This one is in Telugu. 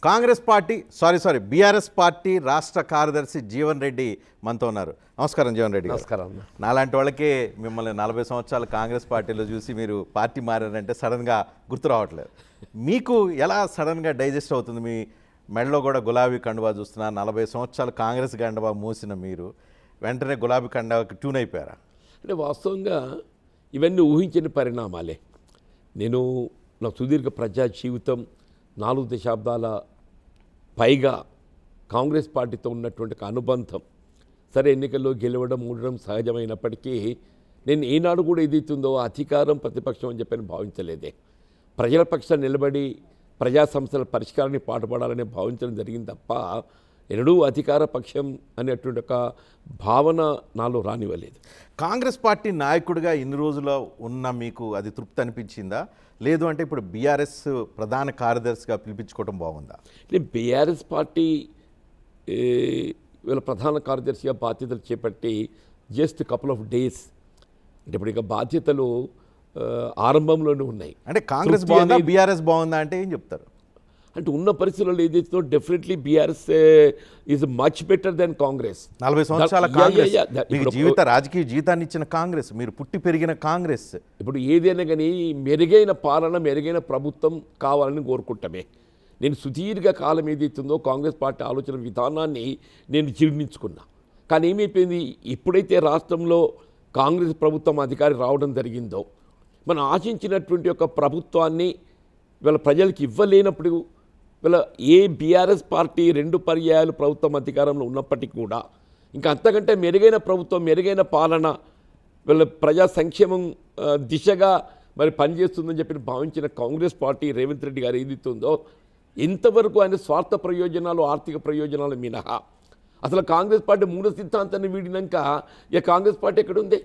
కాంగ్రెస్ పార్టీ బీఆర్ఎస్ పార్టీ రాష్ట్ర కార్యదర్శి జీవన్ రెడ్డి మనతో ఉన్నారు. నమస్కారం జీవన్ రెడ్డి. నమస్కారం. నాలాంటి వాళ్ళకే మిమ్మల్ని 40 సంవత్సరాలు కాంగ్రెస్ పార్టీలో చూసి మీరు పార్టీ మారారంటే సడన్గా గుర్తు రావట్లేదు. మీకు ఎలా సడన్గా డైజెస్ట్ అవుతుంది? మీ మెడలో కూడా గులాబీ కండువా చూస్తున్నా, 40 సంవత్సరాలు కాంగ్రెస్ కండువా మూసిన మీరు వెంటనే గులాబీ కండువాకి ట్యూన్ అయిపోయారా? అంటే వాస్తవంగా ఇవన్నీ ఊహించిన పరిణామాలే. నేను నా సుదీర్ఘ ప్రజా జీవితం 4 దశాబ్దాల పైగా కాంగ్రెస్ పార్టీతో ఉన్నటువంటి అనుబంధం, సరే ఎన్నికల్లో గెలవడం ఉండడం సహజమైనప్పటికీ నేను ఈనాడు కూడా ఏదైతుందో అధికారం ప్రతిపక్షం అని చెప్పని భావించలేదే. ప్రజల పక్షాన్ని నిలబడి ప్రజా సమస్యల పరిష్కారాన్ని పాటుపడాలని భావించడం జరిగింది తప్ప ఎన్నడూ అధికార పక్షం అనేటువంటి ఒక భావన నాలో రానివ్వలేదు. కాంగ్రెస్ పార్టీ నాయకుడిగా ఇన్ని రోజులు ఉన్న మీకు అది తృప్తి అనిపించిందా? లేదు అంటే ఇప్పుడు బీఆర్ఎస్ ప్రధాన కార్యదర్శిగా పిలిపించుకోవడం బాగుందా? నేను బీఆర్ఎస్ పార్టీ వీళ్ళ ప్రధాన కార్యదర్శిగా బాధ్యతలు చేపట్టి జస్ట్ కపుల్ ఆఫ్ డేస్, అంటే ఇప్పుడు ఇక బాధ్యతలు ఆరంభంలోనే ఉన్నాయి. అంటే కాంగ్రెస్ బాగుందా బీఆర్ఎస్ బాగుందా అంటే ఏం చెప్తారు? అంటే ఉన్న పరిస్థితుల్లో ఏదైతే definitely BRS is much better than Congress. 40 సంవత్సరాల కాంగ్రెస్, మీకు జీవిత రాజకీయ జీవితాన్ని ఇచ్చిన కాంగ్రెస్, మీరు పుట్టి పెరిగిన కాంగ్రెస్. ఇప్పుడు ఏదైనా కానీ మెరుగైన పాలన, మెరుగైన ప్రభుత్వం కావాలని కోరుకుంటామే. నేను సుదీర్ఘ కాలం ఏదైతుందో కాంగ్రెస్ పార్టీ ఆలోచన విధానాన్ని నేను జీర్ణించుకున్నా. కానీ ఏమైపోయింది, ఎప్పుడైతే రాష్ట్రంలో కాంగ్రెస్ ప్రభుత్వం అధికారి రావడం జరిగిందో, మనం ఆశించినటువంటి ఒక ప్రభుత్వాన్ని వీళ్ళ ప్రజలకు ఇవ్వలేనప్పుడు, వీళ్ళ ఏ బీఆర్ఎస్ పార్టీ 2 పర్యాయాలు ప్రభుత్వం అధికారంలో ఉన్నప్పటికీ కూడా ఇంకా అంతకంటే మెరుగైన ప్రభుత్వం, మెరుగైన పాలన, వీళ్ళ ప్రజా సంక్షేమం దిశగా మరి పనిచేస్తుందని చెప్పి భావించిన కాంగ్రెస్ పార్టీ రేవంత్ రెడ్డి గారు ఏదైతుందో, ఎంతవరకు ఆయన స్వార్థ ప్రయోజనాలు, ఆర్థిక ప్రయోజనాలు మినహా అసలు కాంగ్రెస్ పార్టీ మూల సిద్ధాంతాన్ని వీడినాక ఇక కాంగ్రెస్ పార్టీ ఎక్కడుంది?